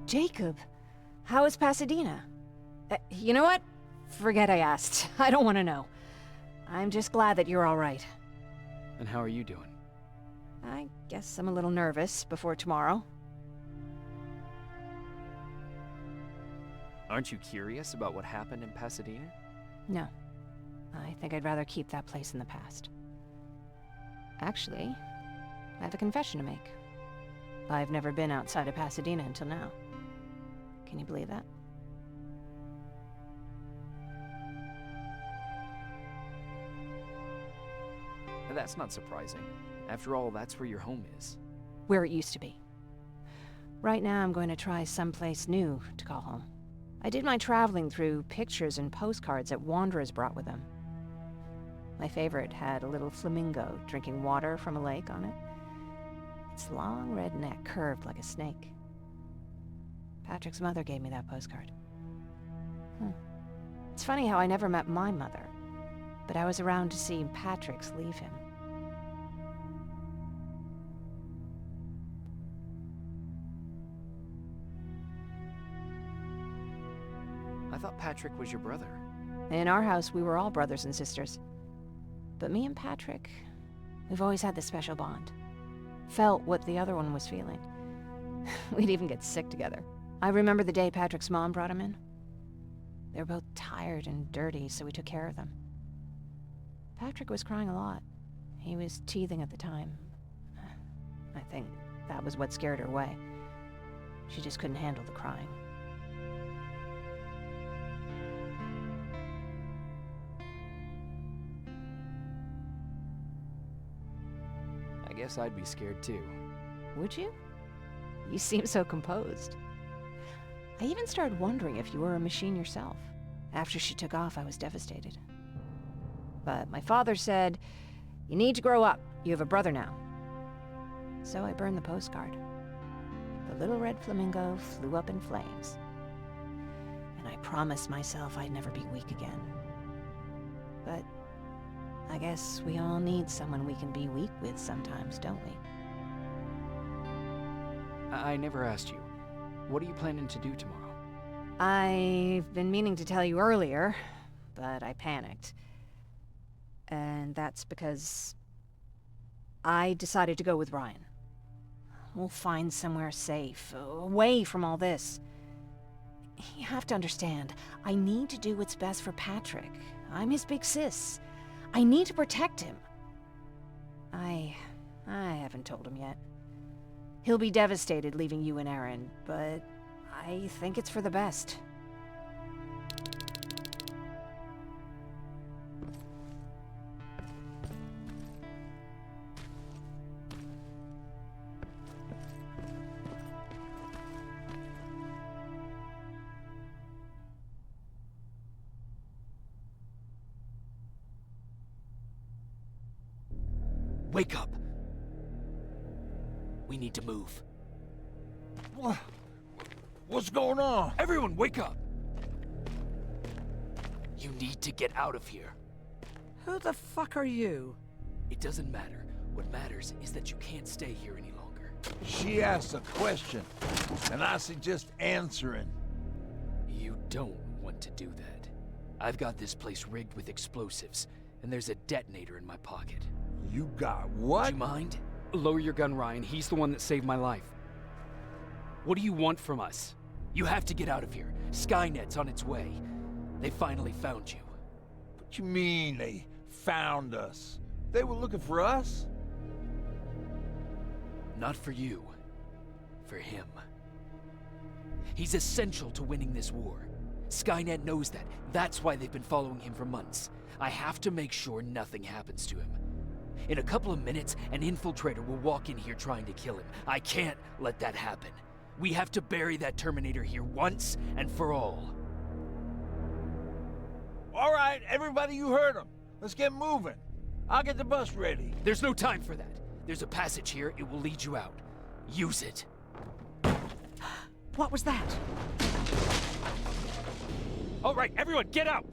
Jacob, how is Pasadena? You know what? Forget I asked. I don't want to know. I'm just glad that you're all right. And how are you doing? I guess I'm a little nervous before tomorrow. Aren't you curious about what happened in Pasadena? No. I think I'd rather keep that place in the past. Actually, I have a confession to make. I've never been outside of Pasadena until now. Can you believe that? That's not surprising. After all, that's where your home is. Where it used to be. Right now, I'm going to try someplace new to call home. I did my traveling through pictures and postcards that wanderers brought with them. My favorite had a little flamingo drinking water from a lake on it. Its long red neck curved like a snake. Patrick's mother gave me that postcard. It's funny how I never met my mother, but I was around to see Patrick's leave him. I thought Patrick was your brother. In our house, we were all brothers and sisters. But me and Patrick, we've always had this special bond. Felt what the other one was feeling. We'd even get sick together. I remember the day Patrick's mom brought him in. They were both tired and dirty, so we took care of them. Patrick was crying a lot. He was teething at the time. I think that was what scared her away. She just couldn't handle the crying. I guess I'd be scared too. Would you? You seem so composed. I even started wondering if you were a machine yourself. After she took off, I was devastated. But my father said, "You need to grow up. You have a brother now." So I burned the postcard. The little red flamingo flew up in flames. And I promised myself I'd never be weak again. But I guess we all need someone we can be weak with sometimes, don't we? I never asked you. What are you planning to do tomorrow? I've been meaning to tell you earlier, but I panicked. And that's because I decided to go with Ryan. We'll find somewhere safe, away from all this. You have to understand, I need to do what's best for Patrick. I'm his big sis. I need to protect him. I haven't told him yet. He'll be devastated leaving you and Aaron, but I think it's for the best. Wake up! We need to move. What's going on? Everyone, wake up! You need to get out of here. Who the fuck are you? It doesn't matter. What matters is that you can't stay here any longer. She asked a question, and I suggest answering. You don't want to do that. I've got this place rigged with explosives, and there's a detonator in my pocket. You got what? Would you mind? Lower your gun, Ryan. He's the one that saved my life. What do you want from us? You have to get out of here. Skynet's on its way. They finally found you. What you mean they found us? They were looking for us? Not for you. For him. He's essential to winning this war. Skynet knows that. That's why they've been following him for months. I have to make sure nothing happens to him. In a couple of minutes, an infiltrator will walk in here trying to kill him. I can't let that happen. We have to bury that Terminator here once and for all. All right, everybody, you heard him. Let's get moving. I'll get the bus ready. There's no time for that. There's a passage here. It will lead you out. Use it. What was that? All right, everyone, get out!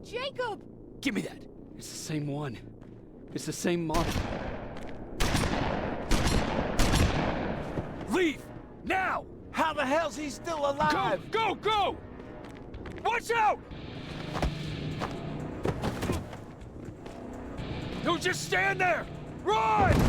Jacob! Give me that. It's the same one. It's the same model. Leave! Now! How the hell's he still alive? Go, go, go! Watch out! Don't just stand there! Run!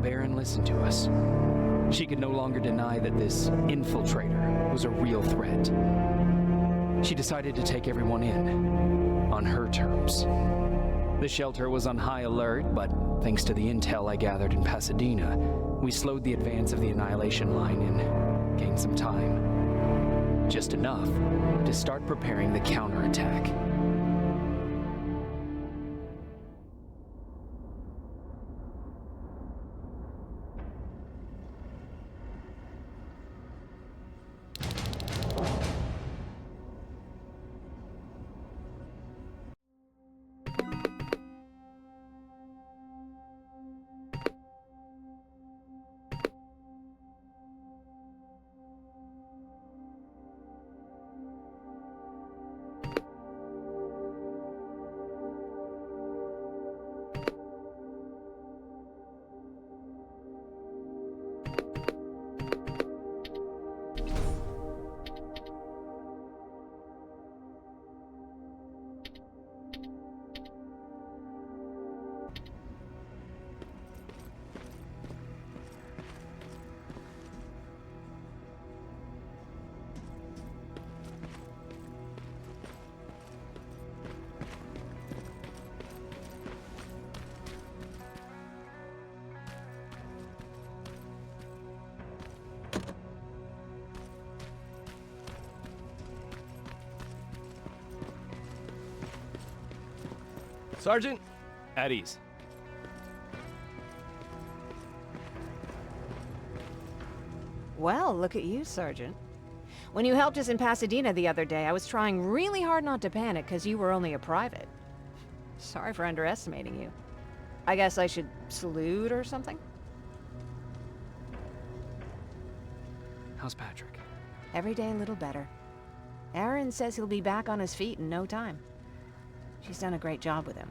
Baron listened to us. She could no longer deny that this infiltrator was a real threat. She decided to take everyone in, on her terms. The shelter was on high alert, but thanks to the intel I gathered in Pasadena, we slowed the advance of the Annihilation Line and gained some time. Just enough to start preparing the counterattack. Sergeant, at ease. Well, look at you, Sergeant. When you helped us in Pasadena the other day, I was trying really hard not to panic because you were only a private. Sorry for underestimating you. I guess I should salute or something? How's Patrick? Every day a little better. Aaron says he'll be back on his feet in no time. She's done a great job with him.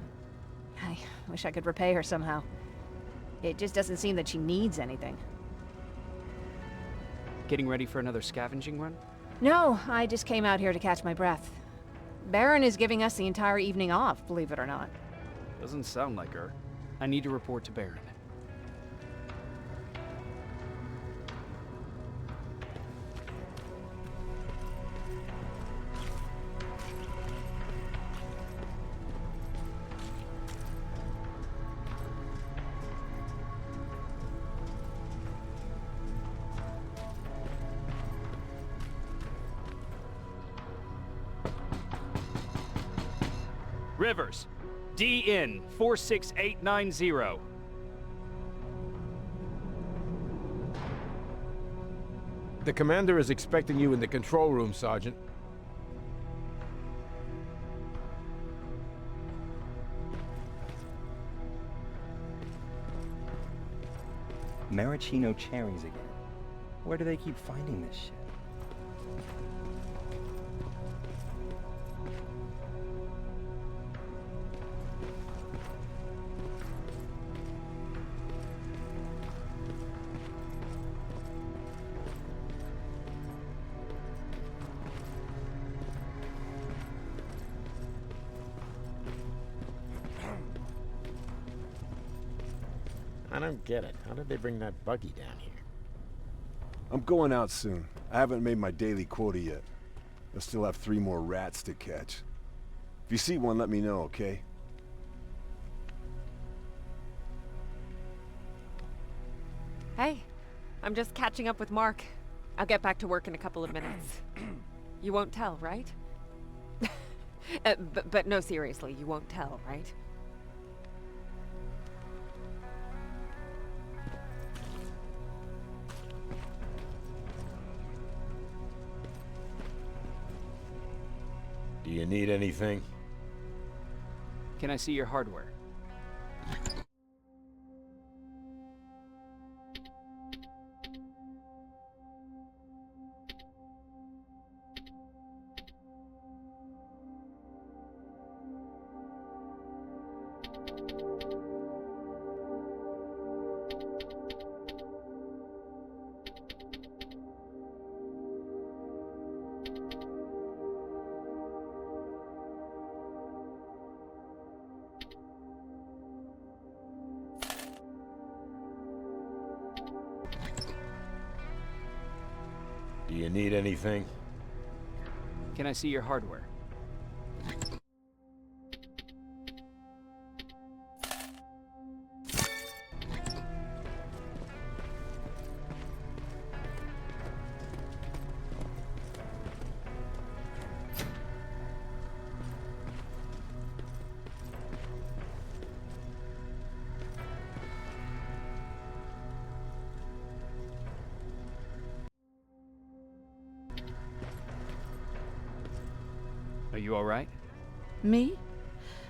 I wish I could repay her somehow. It just doesn't seem that she needs anything. Getting ready for another scavenging run? No, I just came out here to catch my breath. Baron is giving us the entire evening off, believe it or not. Doesn't sound like her. I need to report to Baron. Rivers, DN 46890. The commander is expecting you in the control room, Sergeant. Maraschino cherries again. Where do they keep finding this shit? I don't get it. How did they bring that buggy down here? I'm going out soon. I haven't made my daily quota yet. I still have 3 more rats to catch. If you see one, let me know, okay? Hey, I'm just catching up with Mark. I'll get back to work in a couple of minutes. You won't tell, right? But no, seriously, you won't tell, right? Do you need anything? Can I see your hardware? Do you need anything? Can I see your hardware? Are you all right? Me?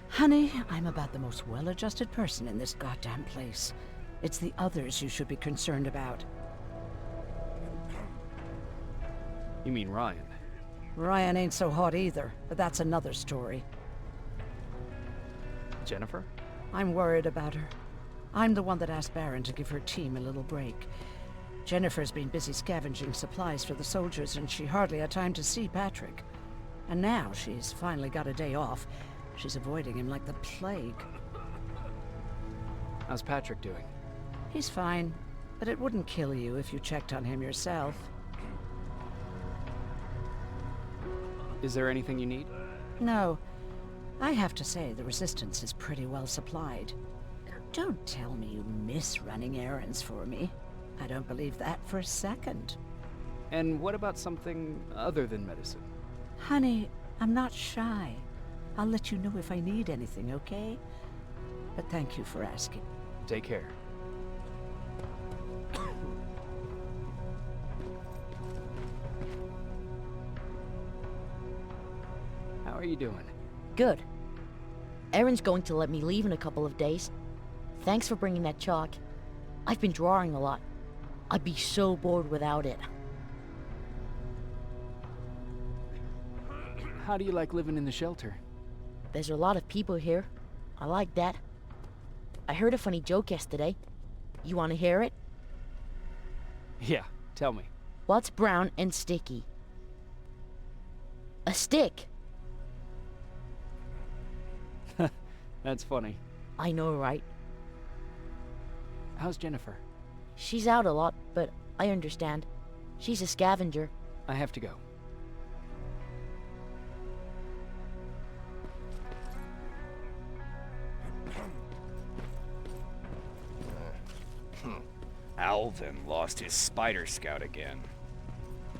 Honey, I'm about the most well-adjusted person in this goddamn place. It's the others you should be concerned about. You mean Ryan? Ryan ain't so hot either, but that's another story. Jennifer? I'm worried about her. I'm the one that asked Baron to give her team a little break. Jennifer's been busy scavenging supplies for the soldiers, and she hardly had time to see Patrick. And now she's finally got a day off. She's avoiding him like the plague. How's Patrick doing? He's fine, but it wouldn't kill you if you checked on him yourself. Is there anything you need? No. I have to say, the Resistance is pretty well supplied. Don't tell me you miss running errands for me. I don't believe that for a second. And what about something other than medicine? Honey, I'm not shy. I'll let you know if I need anything, okay? But thank you for asking. Take care. How are you doing? Good. Erin's going to let me leave in a couple of days. Thanks for bringing that chalk. I've been drawing a lot. I'd be so bored without it. How do you like living in the shelter? There's a lot of people here. I like that. I heard a funny joke yesterday. You want to hear it? Yeah, tell me. What's brown and sticky? A stick. That's funny. I know, right? How's Jennifer? She's out a lot, but I understand. She's a scavenger. I have to go. Alvin lost his spider scout again.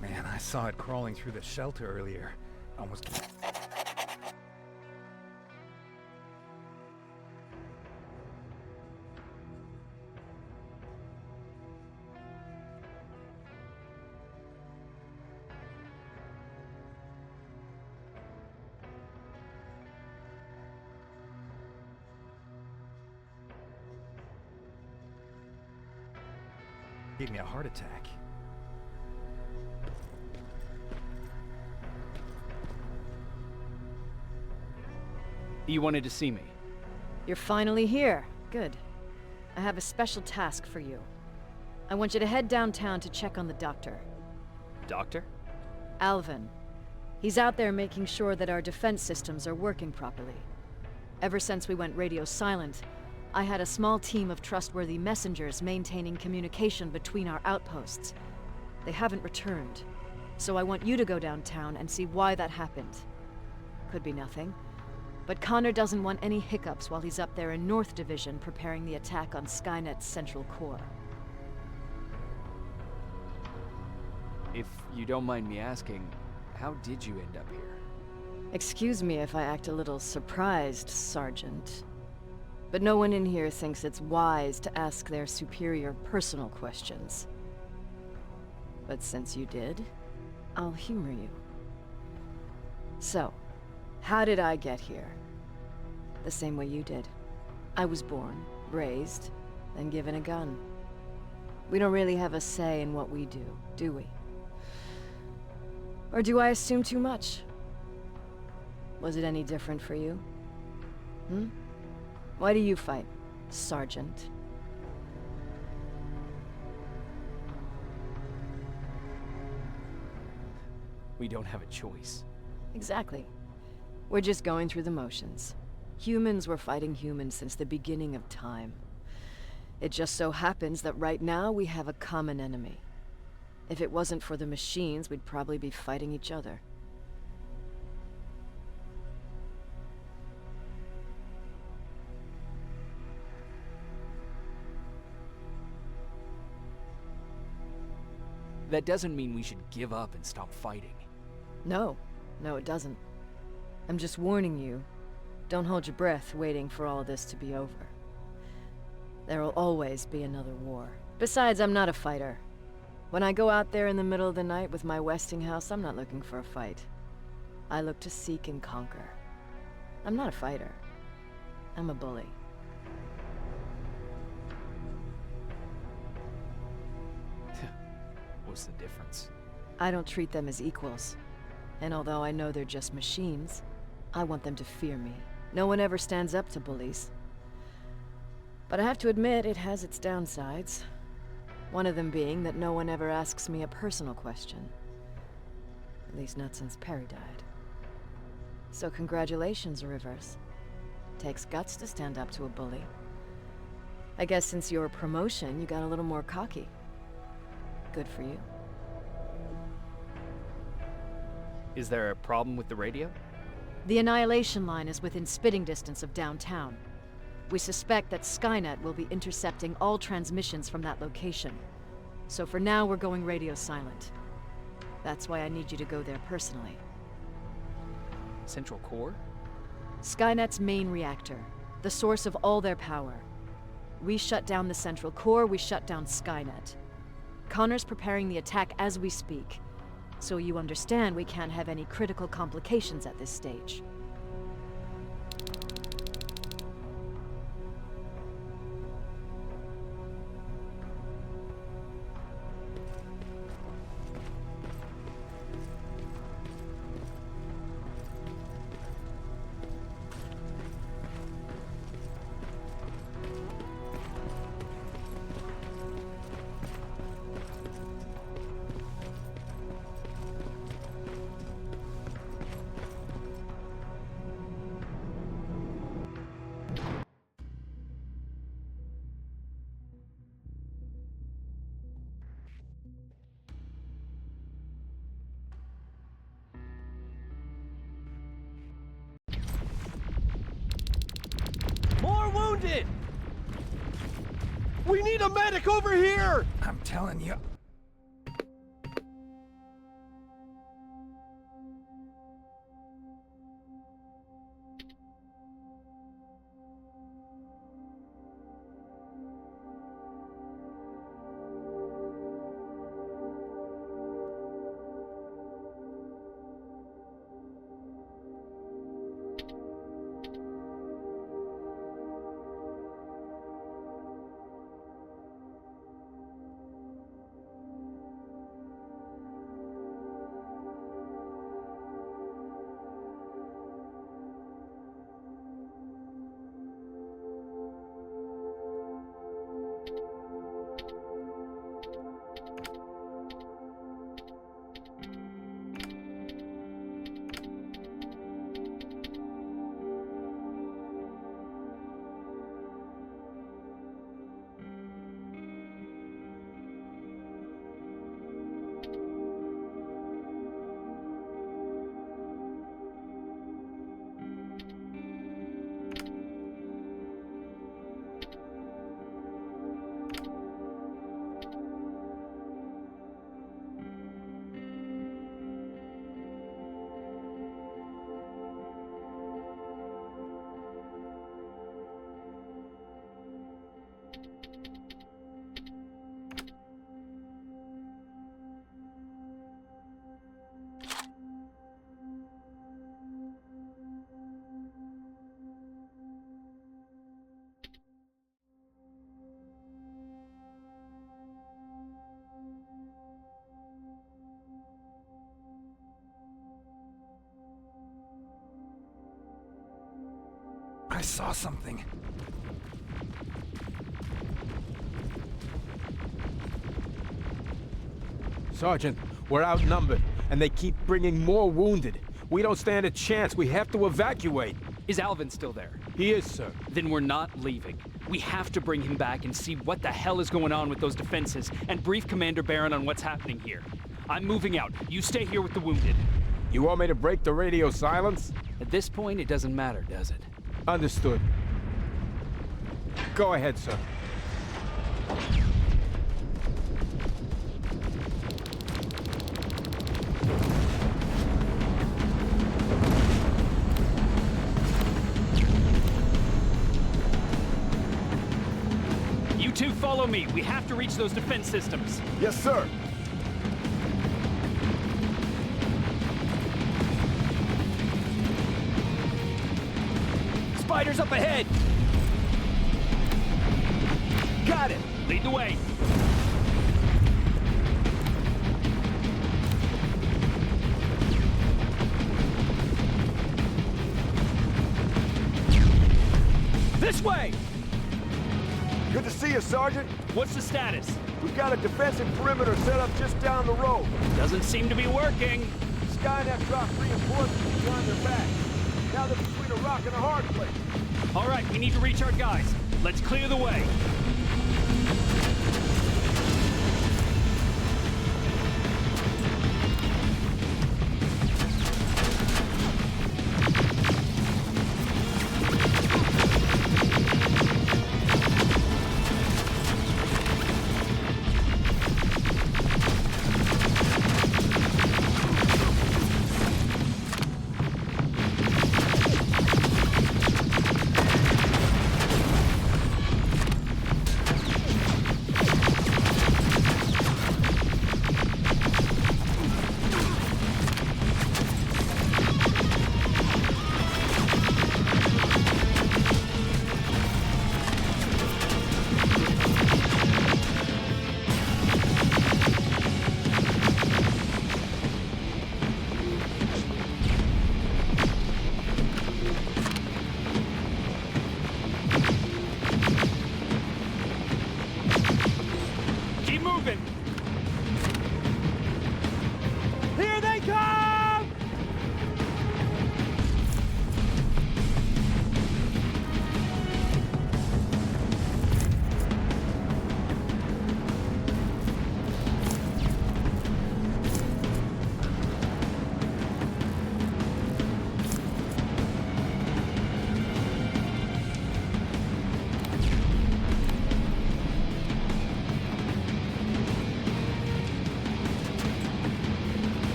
Man, I saw it crawling through the shelter earlier. Almost... Gave me a heart attack. You wanted to see me? You're finally here. Good. I have a special task for you. I want you to head downtown to check on the doctor. Doctor? Alvin. He's out there making sure that our defense systems are working properly. Ever since we went radio silent, I had a small team of trustworthy messengers maintaining communication between our outposts. They haven't returned, so I want you to go downtown and see why that happened. Could be nothing, but Connor doesn't want any hiccups while he's up there in North Division preparing the attack on Skynet's central core. If you don't mind me asking, how did you end up here? Excuse me if I act a little surprised, Sergeant. But no one in here thinks it's wise to ask their superior personal questions. But since you did, I'll humor you. So, how did I get here? The same way you did. I was born, raised, and given a gun. We don't really have a say in what we do we? Or do I assume too much? Was it any different for you? Why do you fight, Sergeant? We don't have a choice. Exactly. We're just going through the motions. Humans were fighting humans since the beginning of time. It just so happens that right now we have a common enemy. If it wasn't for the machines, we'd probably be fighting each other. That doesn't mean we should give up and stop fighting. No, it doesn't. I'm just warning you. Don't hold your breath waiting for all this to be over. There will always be another war. Besides, I'm not a fighter. When I go out there in the middle of the night with my Westinghouse, I'm not looking for a fight. I look to seek and conquer. I'm not a fighter. I'm a bully. What's the difference? I don't treat them as equals. And although I know they're just machines, I want them to fear me. No one ever stands up to bullies. But I have to admit, it has its downsides. One of them being that no one ever asks me a personal question. At least not since Perry died. So congratulations, Rivers. Takes guts to stand up to a bully. I guess since your promotion, you got a little more cocky. Good for you. Is there a problem with the radio? The Annihilation Line is within spitting distance of downtown. We suspect that Skynet will be intercepting all transmissions from that location. So for now, we're going radio silent. That's why I need you to go there personally. Central Core? Skynet's main reactor, the source of all their power. We shut down the Central Core, we shut down Skynet. Connor's preparing the attack as we speak, so you understand we can't have any critical complications at this stage. More wounded! We need a medic over here! I'm telling you. I saw something. Sergeant, we're outnumbered, and they keep bringing more wounded. We don't stand a chance. We have to evacuate. Is Alvin still there? He is, sir. Then we're not leaving. We have to bring him back and see what the hell is going on with those defenses and brief Commander Barron on what's happening here. I'm moving out. You stay here with the wounded. You want me to break the radio silence? At this point, it doesn't matter, does it? Understood. Go ahead, sir. You two follow me. We have to reach those defense systems. Yes, sir. Spiders up ahead! Got it! Lead the way! This way! Good to see you, Sergeant. What's the status? We've got a defensive perimeter set up just down the road. Doesn't seem to be working. Skynet dropped reinforcements behind their back. Now they're between a rock and a hard place. All right, we need to reach our guys. Let's clear the way.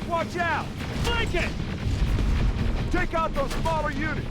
Watch out! Flank it! Take out those smaller units!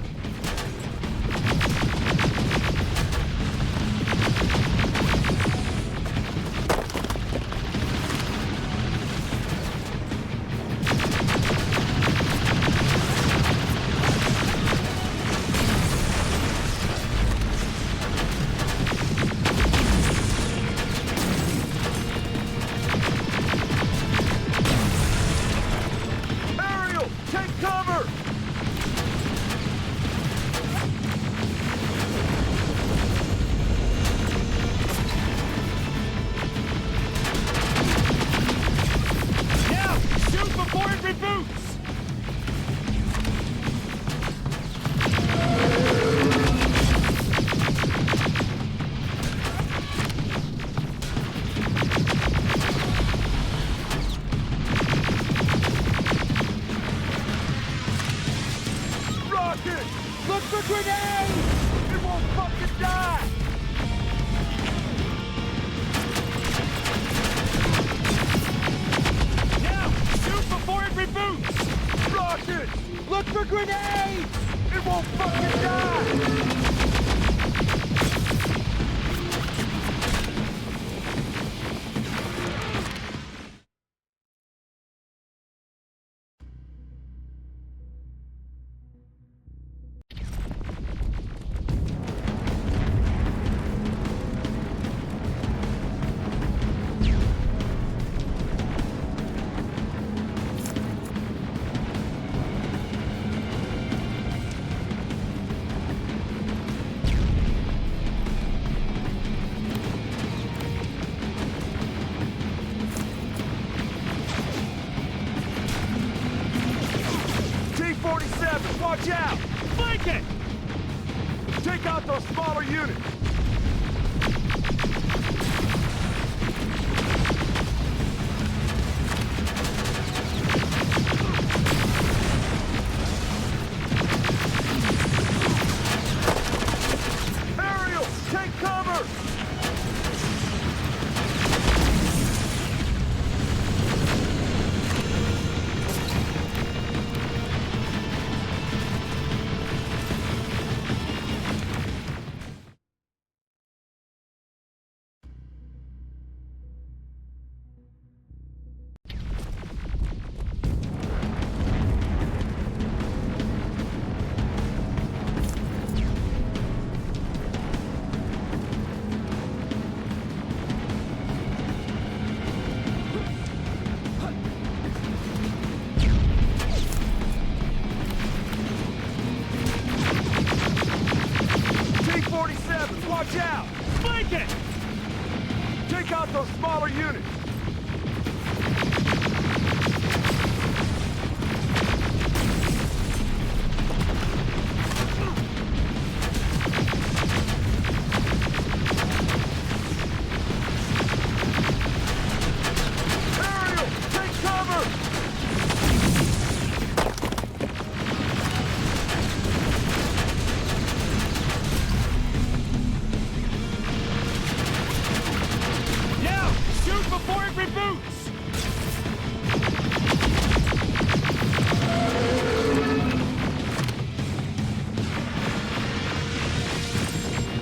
Look for grenades! It won't fucking die! Now! Shoot before it reboots! Rockets! Look for grenades! It won't fucking die! Watch out! Flank it! Take out those smaller units! Ariel, take cover! T-47, watch out! Flank it! Take out those smaller units! Ariel, take cover! Now, shoot before it reboots!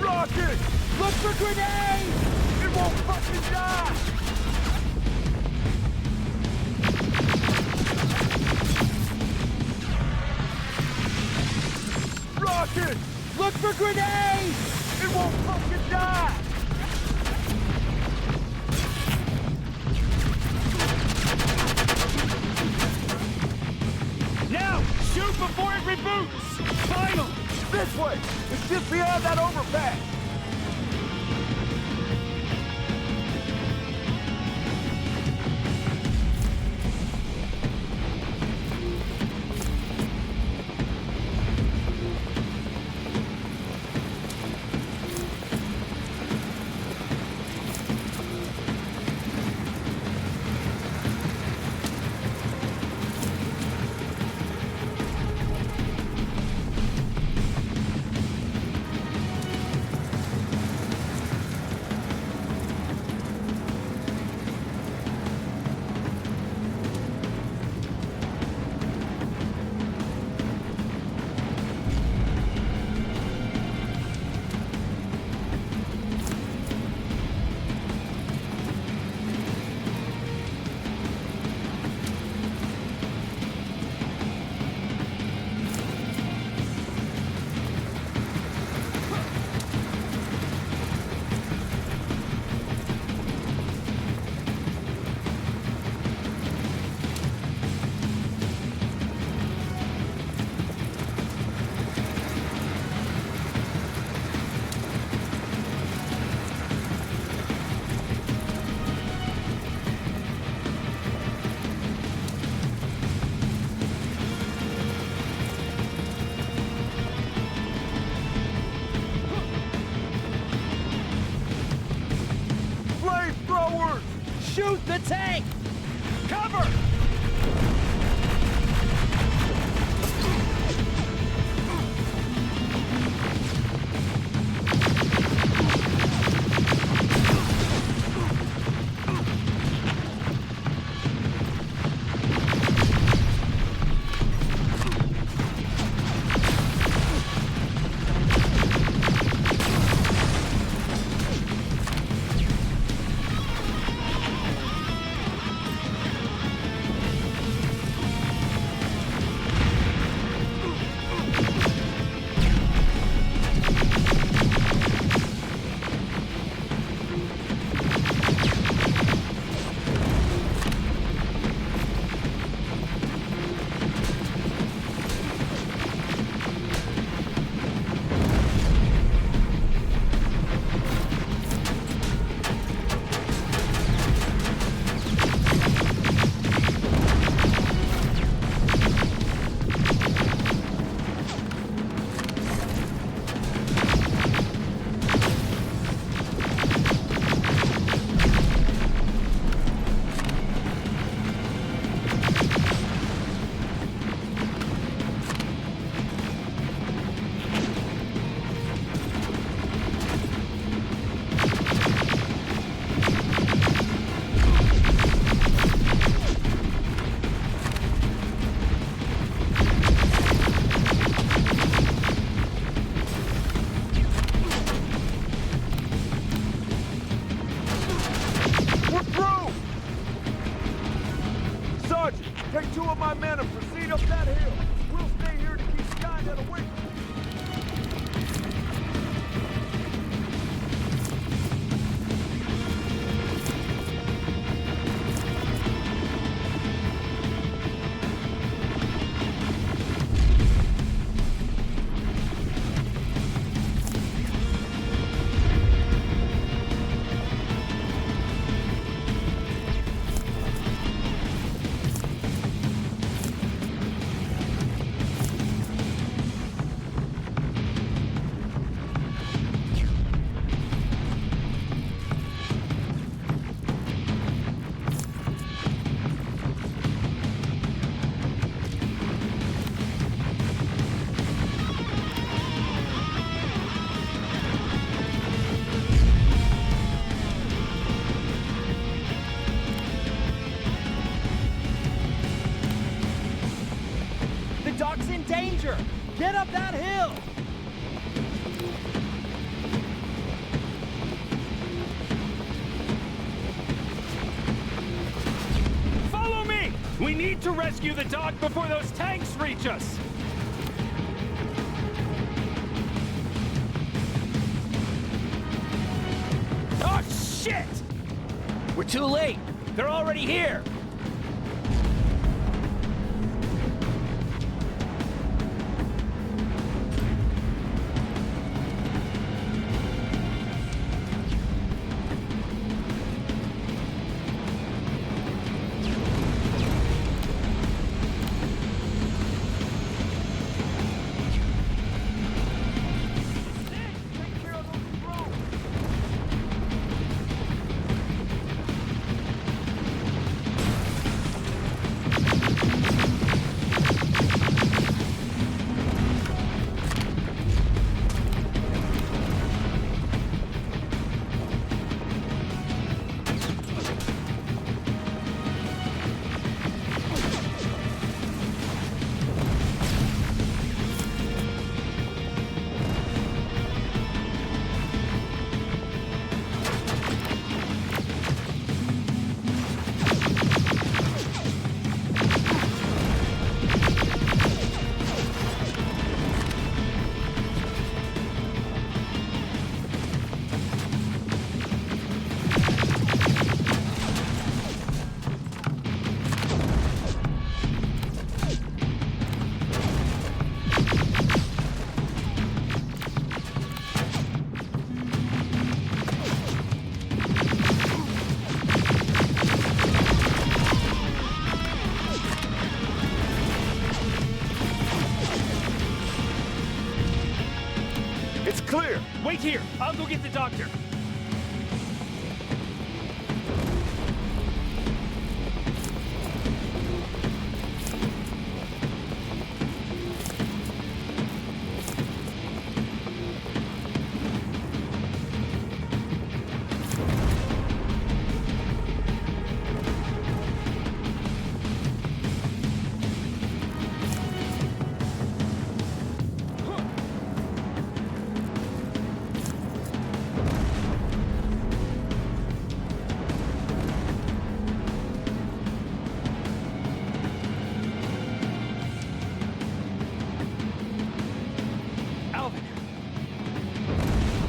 Rocket! Look for grenades! It won't fucking die! Rocket! Look for grenades! It won't fucking die! Now, shoot before it reboots! Final! This way! It's just beyond that overpass! Flamethrowers! Shoot the tank! Cover! doctor! Get up that hill! Follow me! We need to rescue the doc before those tanks reach us! Oh, shit! We're too late! They're already here! It's clear! Wait here! I'll go get the doctor!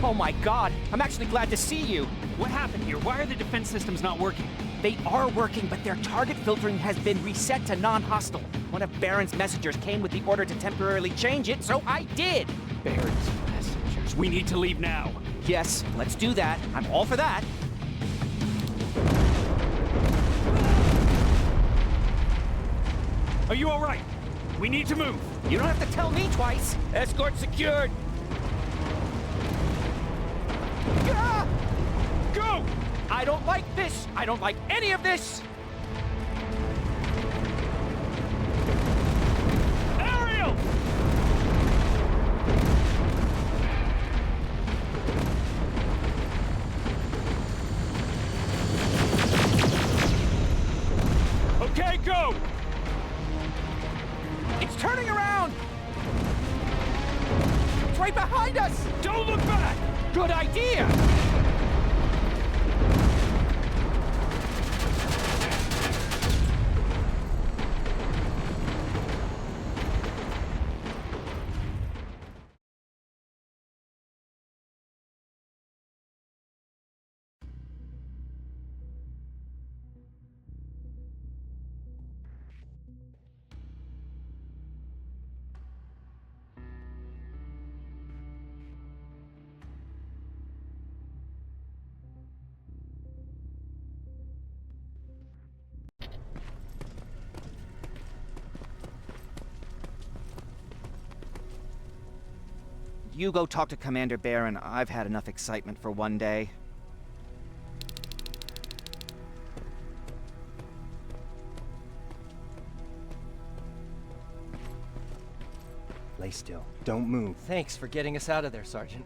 Oh my god, I'm actually glad to see you. What happened here? Why are the defense systems not working? They are working, but their target filtering has been reset to non-hostile. One of Baron's messengers came with the order to temporarily change it, so I did. Baron's messengers. We need to leave now. Yes, let's do that. I'm all for that. Are you all right? We need to move. You don't have to tell me twice. Escort secured. Ah! Go! I don't like this. I don't like any of this. Ariel! Okay, go! It's turning around! It's right behind us! Don't look back! Good idea! You go talk to Commander Baron. I've had enough excitement for one day. Lay still. Don't move. Thanks for getting us out of there, Sergeant.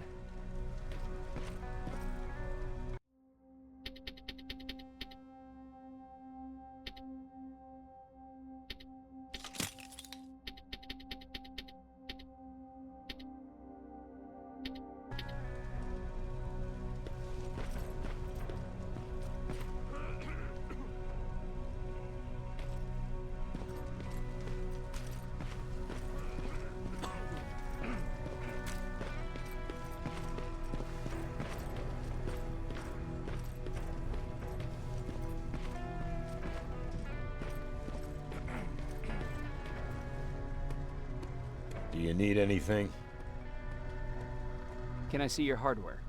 you need anything? Can I see your hardware?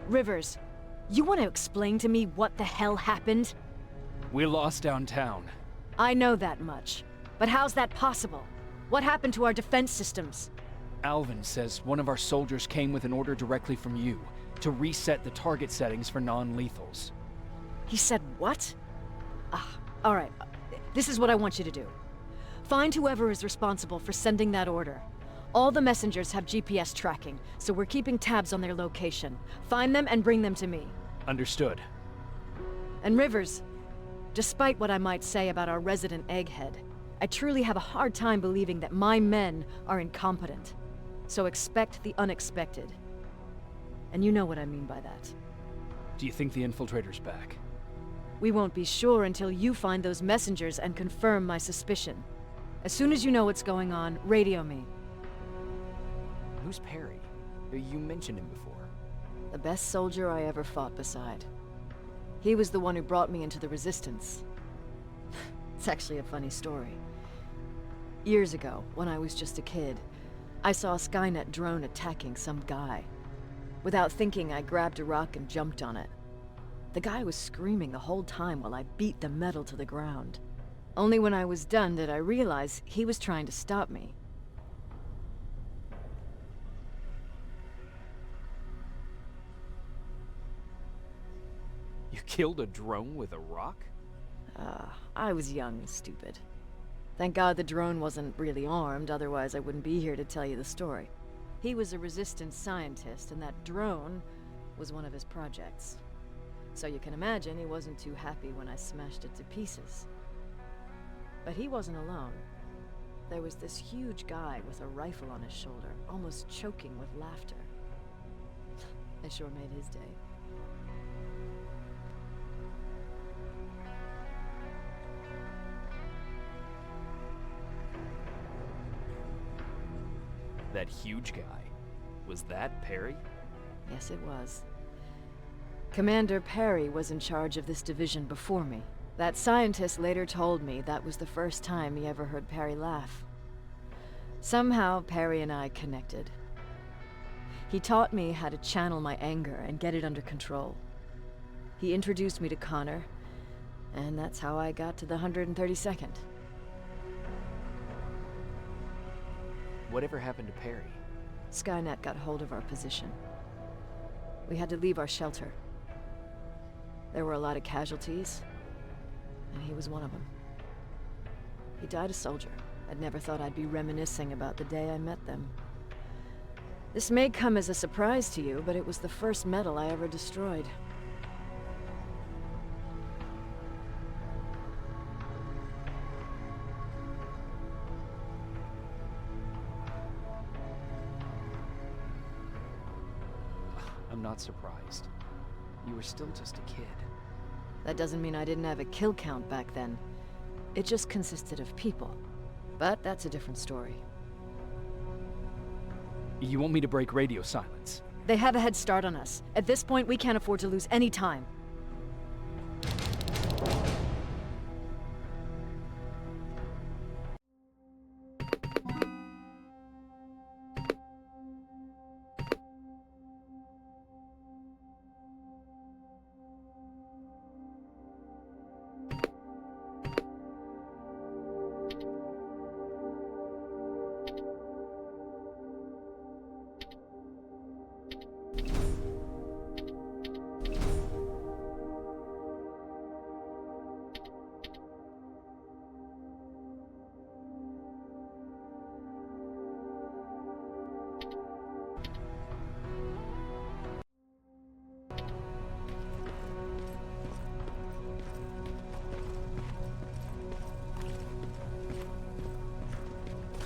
Rivers, you want to explain to me what the hell happened? We lost downtown. I know that much. But how's that possible? What happened to our defense systems? Alvin says one of our soldiers came with an order directly from you to reset the target settings for non-lethals. He said what? Alright. This is what I want you to do. Find whoever is responsible for sending that order. All the messengers have GPS tracking, so we're keeping tabs on their location. Find them and bring them to me. Understood. And Rivers, despite what I might say about our resident egghead, I truly have a hard time believing that my men are incompetent. So expect the unexpected. And you know what I mean by that. Do you think the infiltrator's back? We won't be sure until you find those messengers and confirm my suspicion. As soon as you know what's going on, radio me. Who's Perry? You mentioned him before. The best soldier I ever fought beside. He was the one who brought me into the Resistance. It's actually a funny story. Years ago, when I was just a kid, I saw a Skynet drone attacking some guy. Without thinking, I grabbed a rock and jumped on it. The guy was screaming the whole time while I beat the metal to the ground. Only when I was done did I realize he was trying to stop me. You killed a drone with a rock? I was young and stupid. Thank God the drone wasn't really armed, otherwise I wouldn't be here to tell you the story. He was a Resistance scientist, and that drone was one of his projects. So you can imagine he wasn't too happy when I smashed it to pieces. But he wasn't alone. There was this huge guy with a rifle on his shoulder, almost choking with laughter. I sure made his day. That huge guy. Was that Perry? Yes, it was. Commander Perry was in charge of this division before me. That scientist later told me that was the first time he ever heard Perry laugh. Somehow, Perry and I connected. He taught me how to channel my anger and get it under control. He introduced me to Connor, and that's how I got to the 132nd. Whatever happened to Perry? Skynet got hold of our position. We had to leave our shelter. There were a lot of casualties, and he was one of them. He died a soldier. I'd never thought I'd be reminiscing about the day I met them. This may come as a surprise to you, but it was the first metal I ever destroyed. I'm not surprised. You were still just a kid. That doesn't mean I didn't have a kill count back then. It just consisted of people. But that's a different story. You want me to break radio silence? They have a head start on us. At this point, we can't afford to lose any time.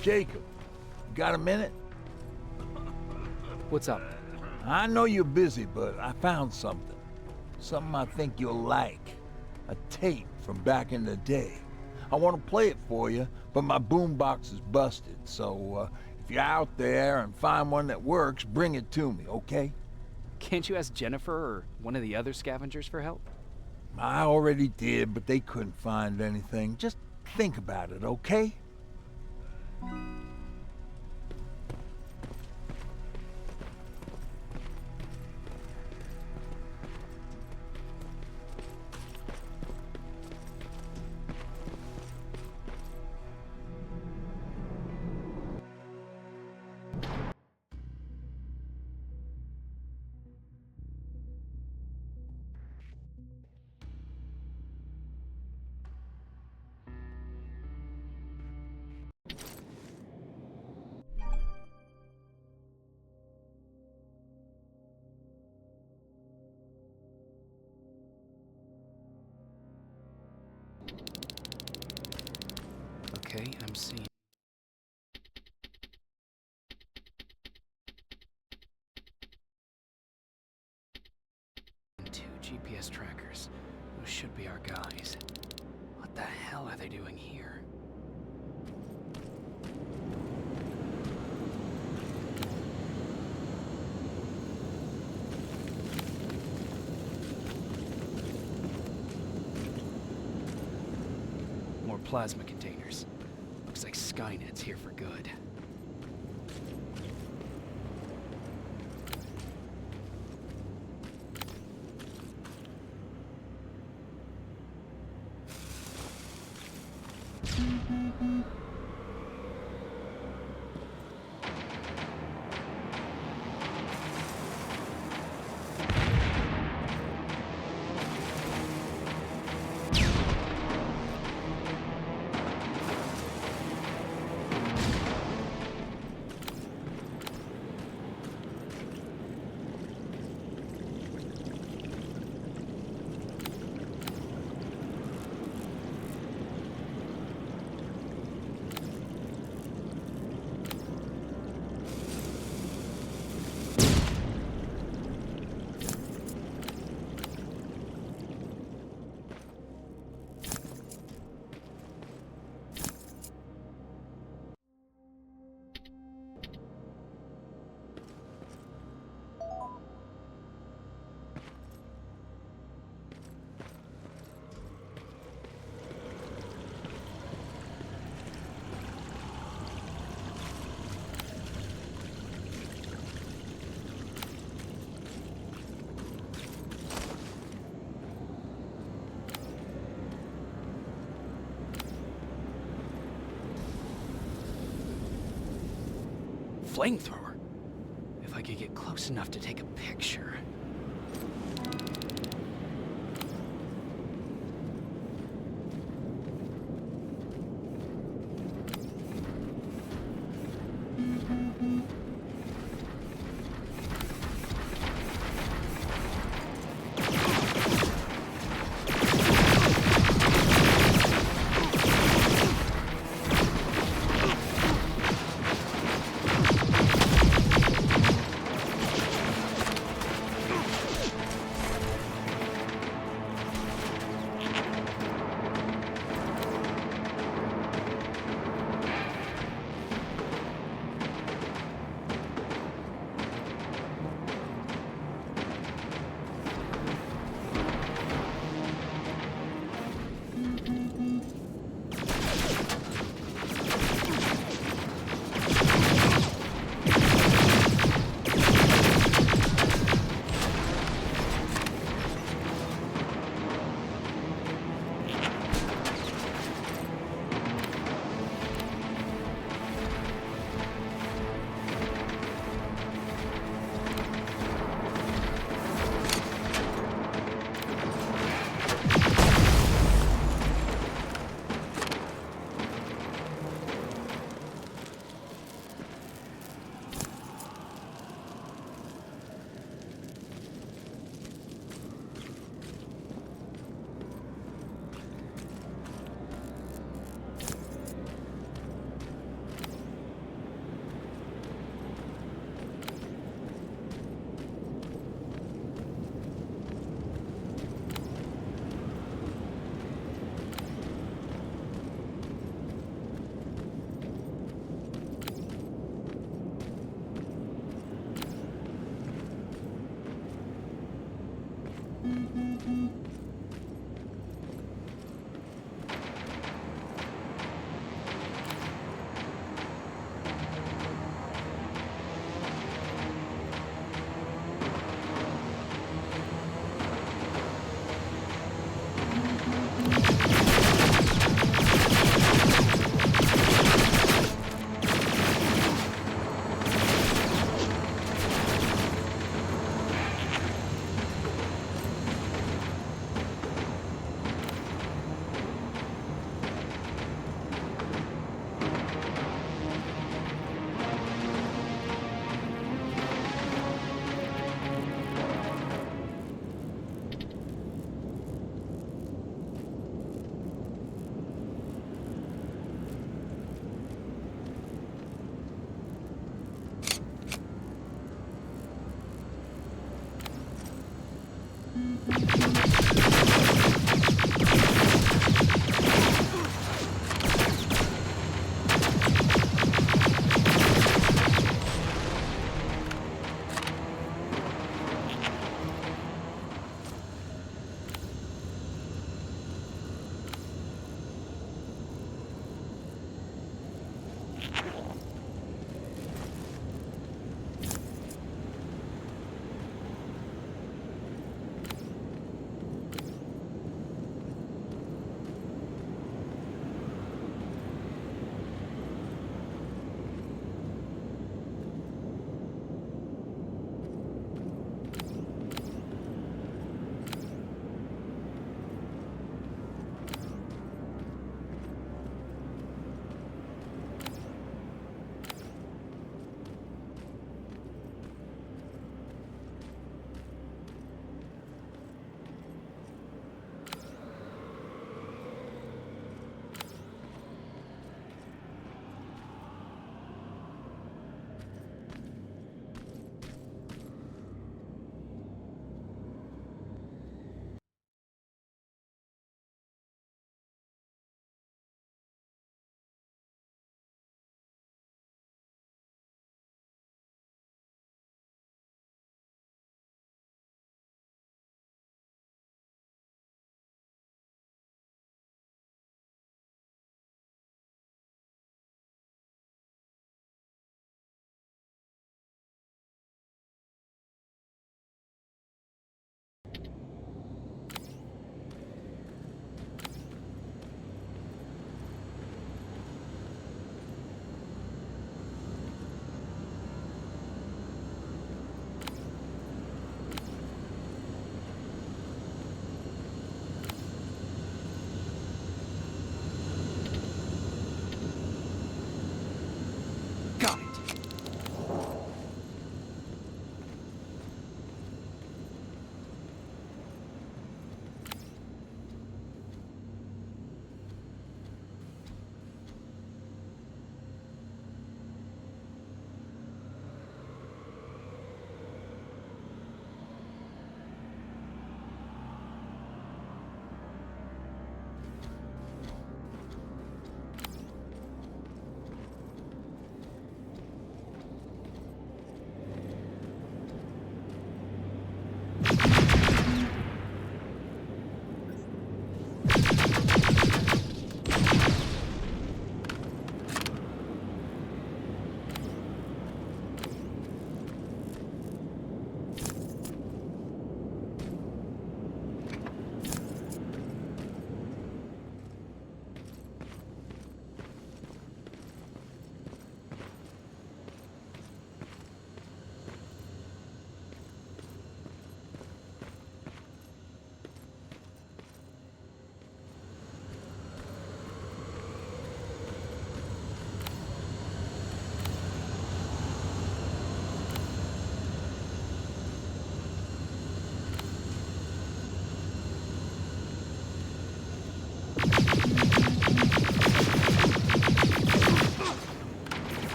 Jacob, got a minute? What's up? I know you're busy, but I found something. Something I think you'll like. A tape from back in the day. I want to play it for you, but my boombox is busted, so if you're out there and find one that works, bring it to me, okay? Can't you ask Jennifer or one of the other scavengers for help? I already did, but they couldn't find anything. Just think about it, okay? Okay, I'm seeing. Two GPS trackers. Those should be our guys. What the hell are they doing here? More plasma containers. Looks like Skynet's here for good. Flamethrower? If I could get close enough to take a picture.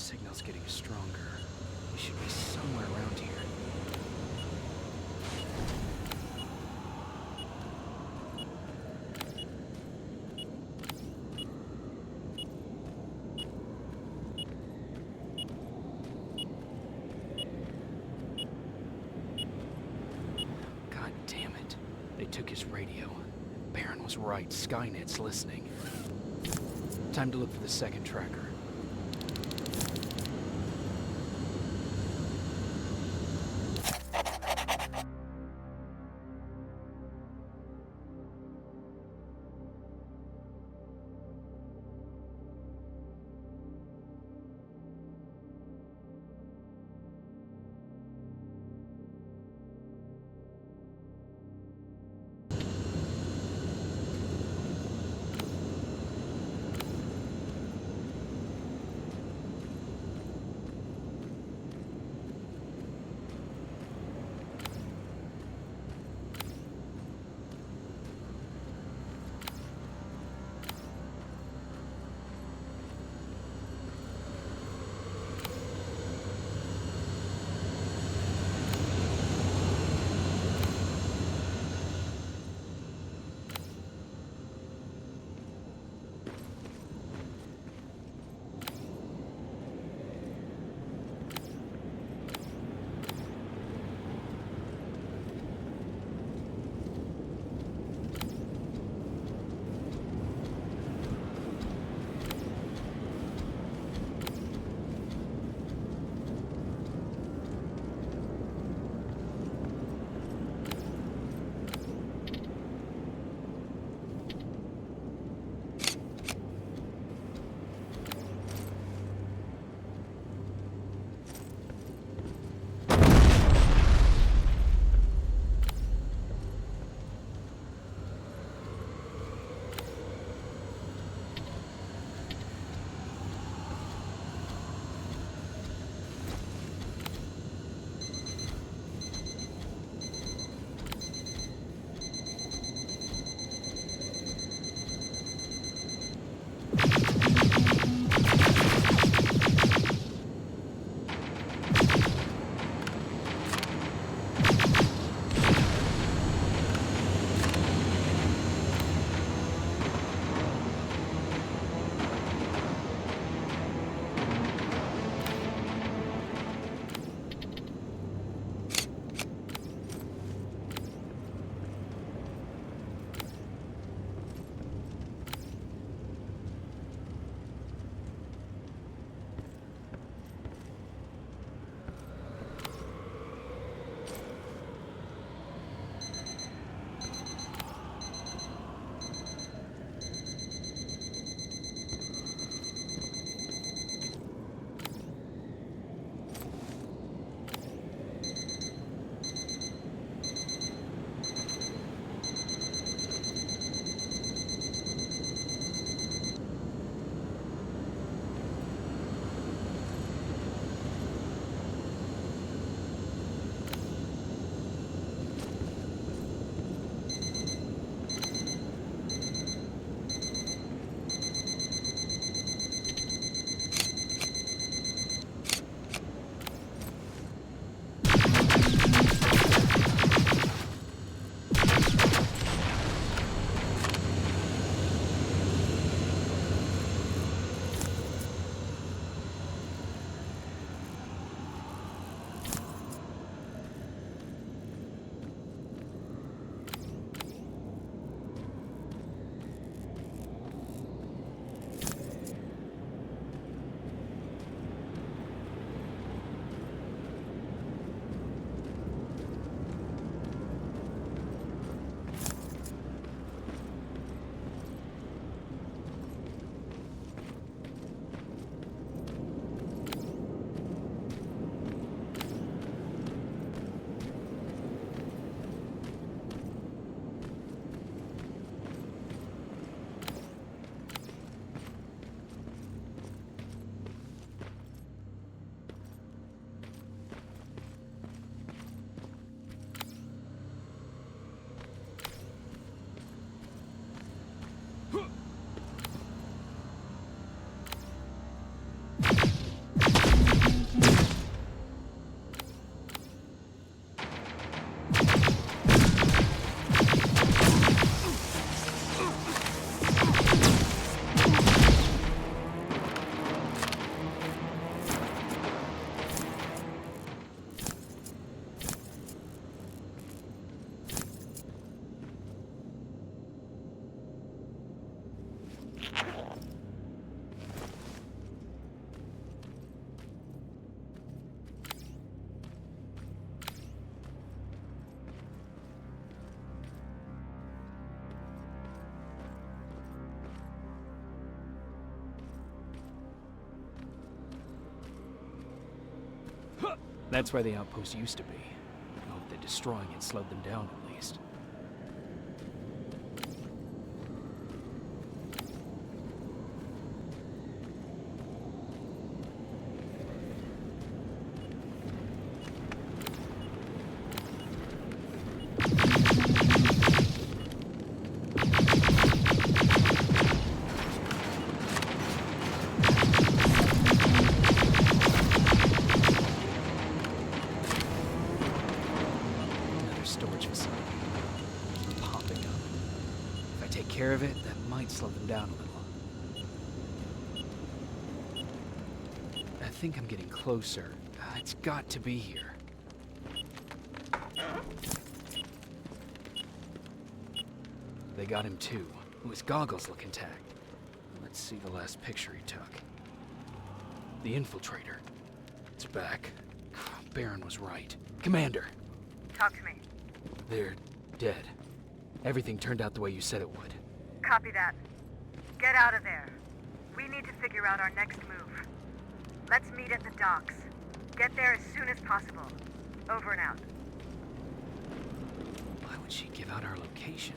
Signal's getting stronger. We should be somewhere around here. God damn it. They took his radio. Baron was right. Skynet's listening. Time to look for the second tracker. That's where the outpost used to be. I hope that destroying it slowed them down at least. Care of it, that might slow them down a little. I think I'm getting closer. It's got to be here. They got him too. His goggles look intact. Let's see the last picture he took. The infiltrator. It's back. Baron was right. Commander! Talk to me. They're dead. Everything turned out the way you said it would. Copy that. Get out of there. We need to figure out our next move. Let's meet at the docks. Get there as soon as possible. Over and out. Why would she give out our location?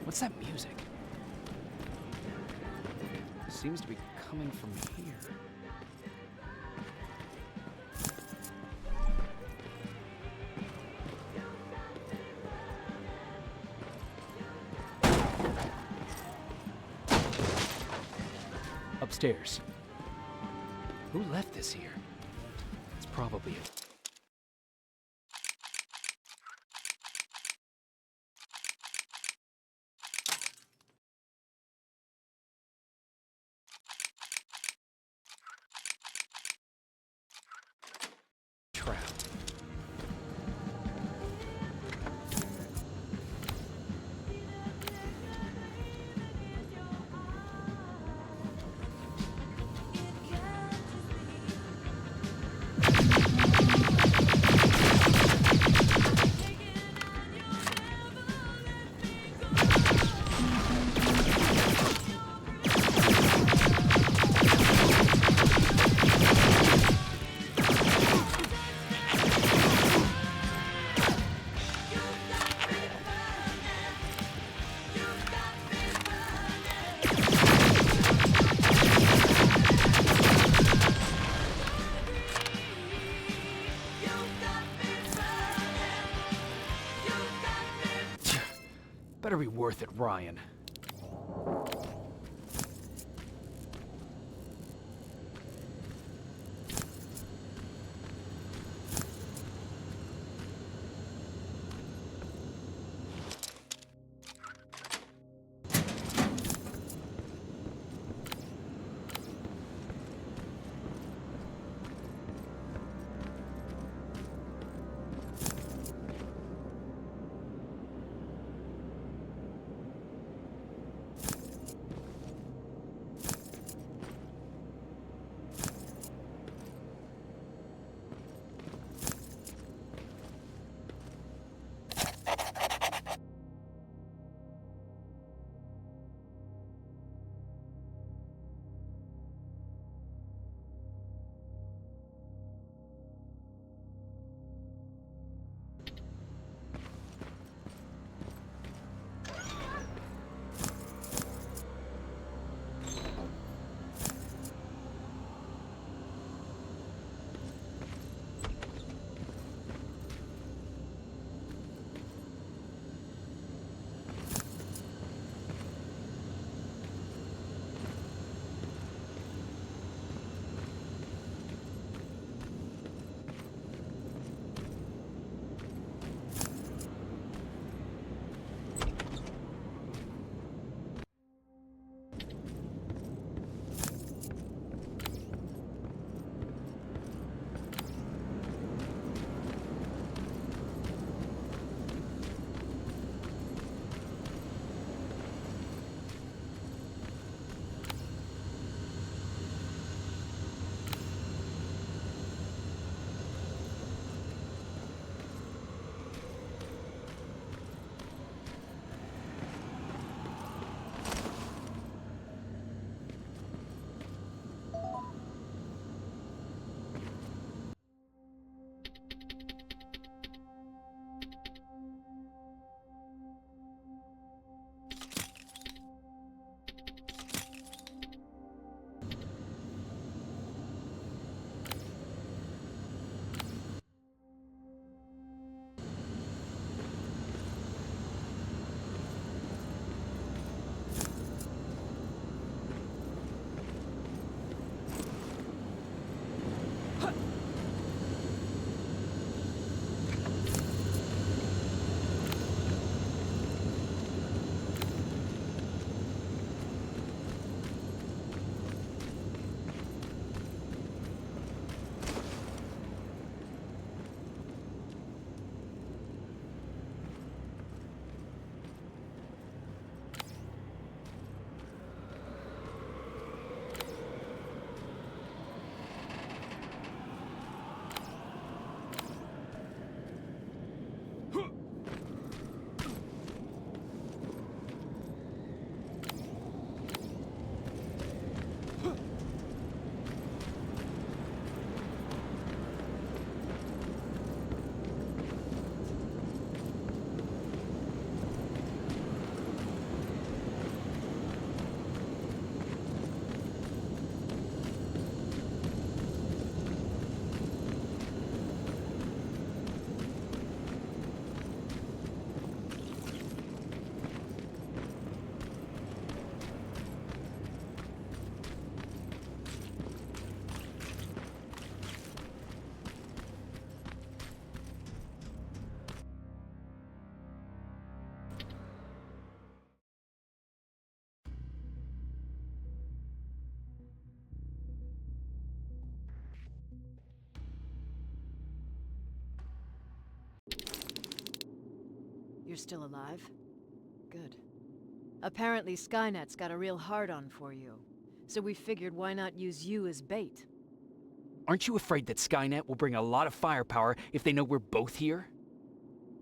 What's that music? Seems to be coming from here. Upstairs. Who left this here? It's probably a trap. Better be worth it, Ryan. You're still alive? Good. Apparently Skynet's got a real hard-on for you. So we figured why not use you as bait? Aren't you afraid that Skynet will bring a lot of firepower if they know we're both here?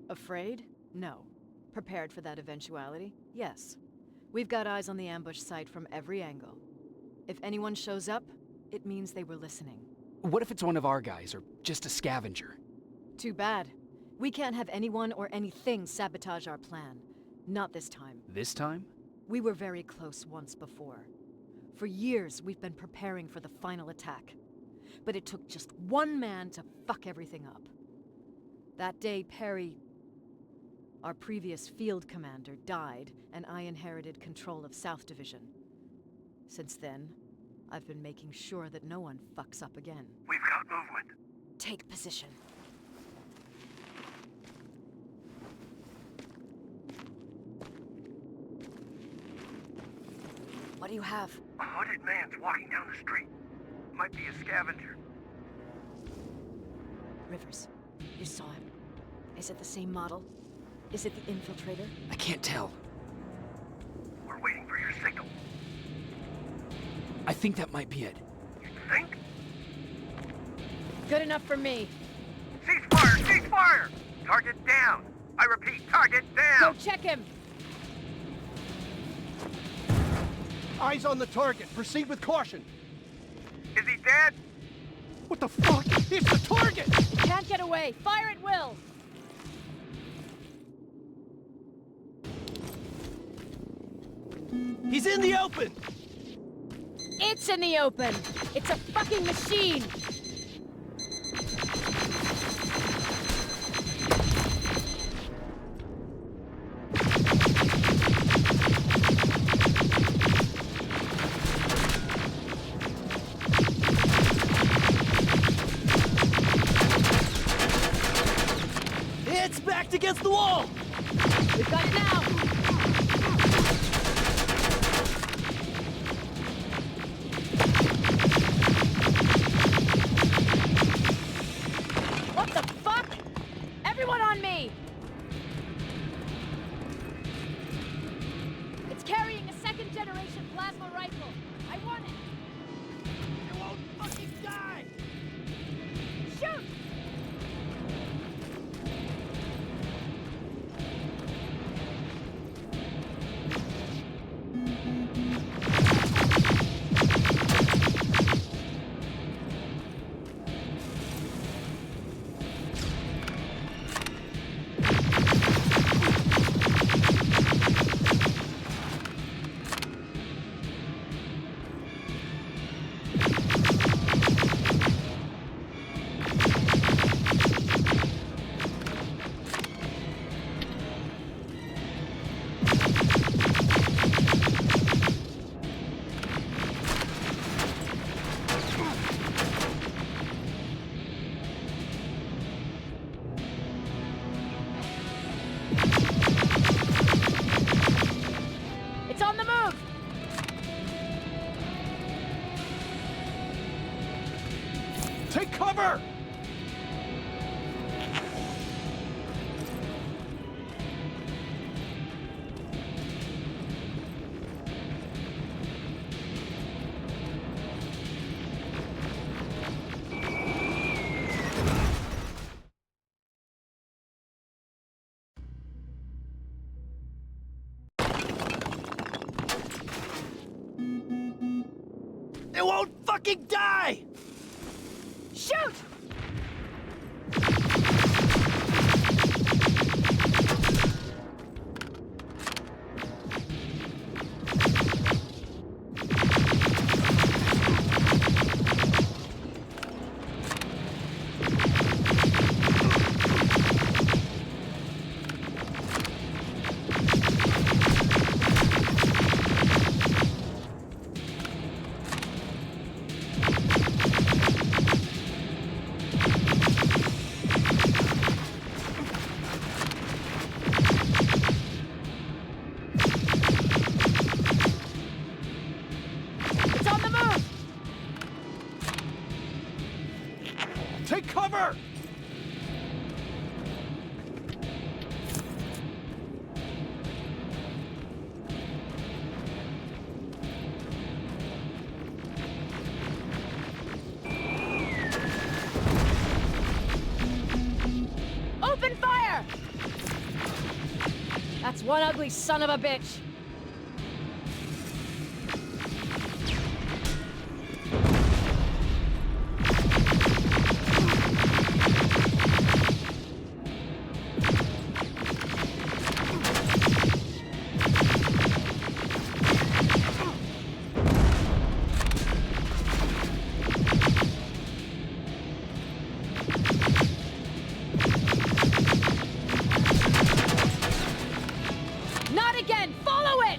Afraid? No. Prepared for that eventuality? Yes. We've got eyes on the ambush site from every angle. If anyone shows up, it means they were listening. What if it's one of our guys, or just a scavenger? Too bad. We can't have anyone or anything sabotage our plan. Not this time. This time? We were very close once before. For years, we've been preparing for the final attack. But it took just one man to fuck everything up. That day, Perry, our previous field commander, died, and I inherited control of South Division. Since then, I've been making sure that no one fucks up again. We've got movement. Take position. What do you have? A hooded man's walking down the street. Might be a scavenger. Rivers, you saw him. Is it the same model? Is it the infiltrator? I can't tell. We're waiting for your signal. I think that might be it. You think? Good enough for me. Cease fire! Cease fire! Target down! I repeat, target down! Go check him! Eyes on the target. Proceed with caution. Is he dead? What the fuck? It's the target! Can't get away. Fire at will! He's in the open! It's in the open! It's a fucking machine! It's backed against the wall! We've got it now! What the fuck? Everyone on me! It's carrying a second-generation plasma rifle. I want it! You won't fucking die! Shoot! It's on the move! Take cover! It won't fucking die! Shoot! It's on the move! Take cover! That's one ugly son of a bitch! Not again! Follow it!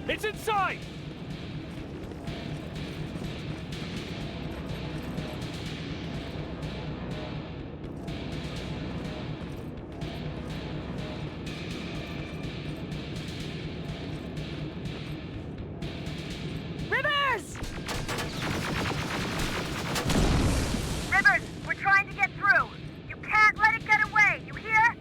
It's inside! Rivers! Rivers, we're trying to get through. You can't let it get away, you hear?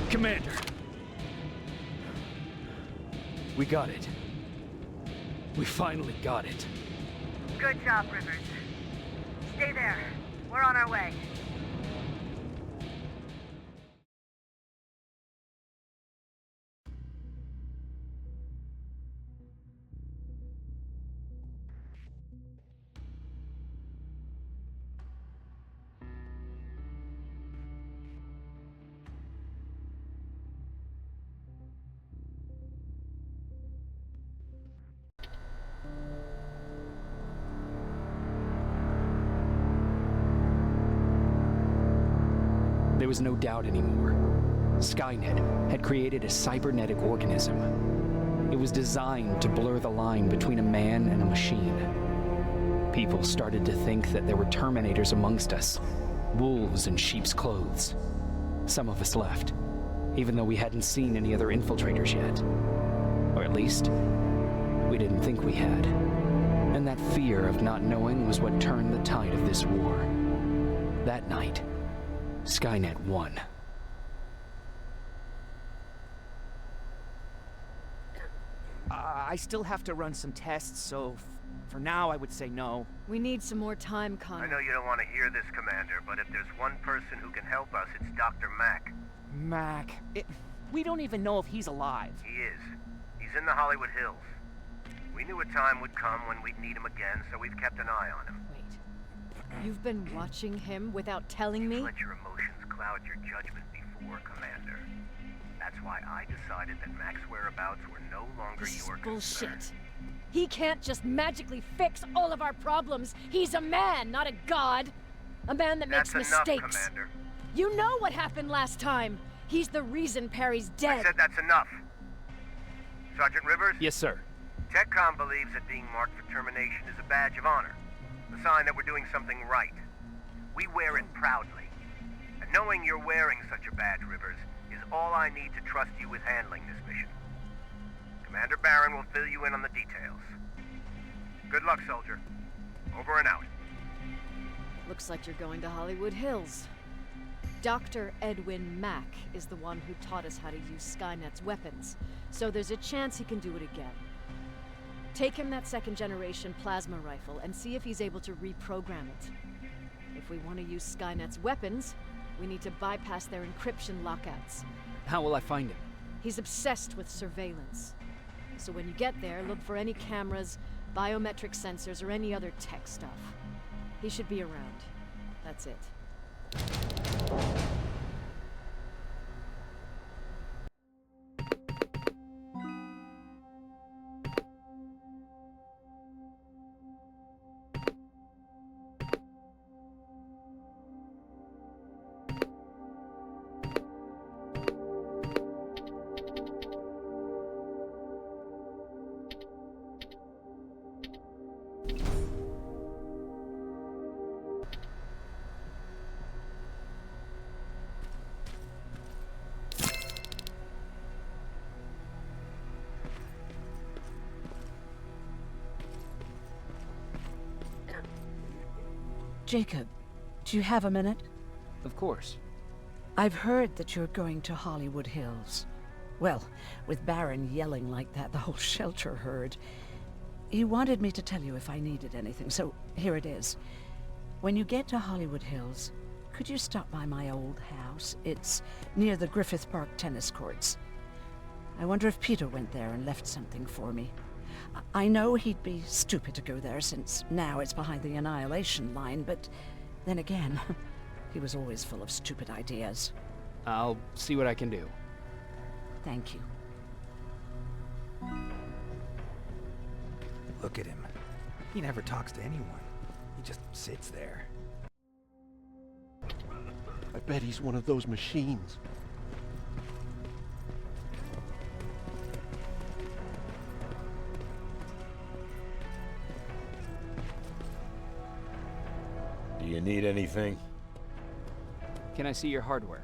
Commander. We got it. We finally got it. Good job, Rivers. Stay there. We're on our way. There was no doubt anymore. Skynet had created a cybernetic organism. It was designed to blur the line between a man and a machine. People started to think that there were Terminators amongst us, wolves in sheep's clothes. Some of us left, even though we hadn't seen any other infiltrators yet. Or at least, we didn't think we had. And that fear of not knowing was what turned the tide of this war. That night, Skynet won. I still have to run some tests, so for now I would say no. We need some more time, Connor. I know you don't want to hear this, Commander, but if there's one person who can help us, it's Dr. Mack. Mac. We don't even know if he's alive. He is. He's in the Hollywood Hills. We knew a time would come when we'd need him again, so we've kept an eye on him. Wait. You've been watching him without telling me? Let your emotions cloud your judgment before, Commander. That's why I decided that Mack's whereabouts were no longer This is your bullshit. concern. He can't just magically fix all of our problems. He's a man, not a god. A man that makes That's enough, mistakes. Commander. You know what happened last time. He's the reason Perry's dead. I said that's enough. Sergeant Rivers? Yes, sir. TechCom believes that being marked for termination is a badge of honor. A sign that we're doing something right. We wear it proudly. And knowing you're wearing such a badge, Rivers, is all I need to trust you with handling this mission. Commander Barron will fill you in on the details. Good luck, soldier. Over and out. Looks like you're going to Hollywood Hills. Dr. Edwin Mack is the one who taught us how to use Skynet's weapons, so there's a chance he can do it again. Take him that second-generation plasma rifle and see if he's able to reprogram it. If we want to use Skynet's weapons, we need to bypass their encryption lockouts. How will I find him? He's obsessed with surveillance. So when you get there, look for any cameras, biometric sensors, or any other tech stuff. He should be around. That's it. Jacob, do you have a minute? Of course. I've heard that you're going to Hollywood Hills. Well, with Baron yelling like that, the whole shelter heard. He wanted me to tell you if I needed anything, so here it is. When you get to Hollywood Hills, could you stop by my old house? It's near the Griffith Park tennis courts. I wonder if Peter went there and left something for me. I know he'd be stupid to go there, since now it's behind the Annihilation line, but then again, he was always full of stupid ideas. I'll see what I can do. Thank you. Look at him. He never talks to anyone. He just sits there. I bet he's one of those machines. Do you need anything? Can I see your hardware?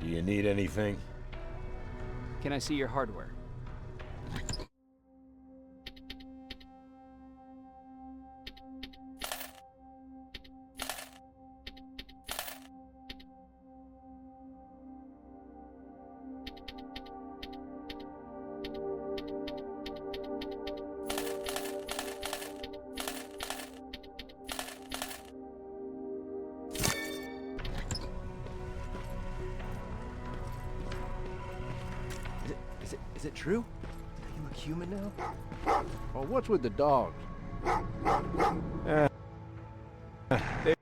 Do you need anything? Can I see your hardware? Is it true? Do you look human now? Oh, what's with the dogs? They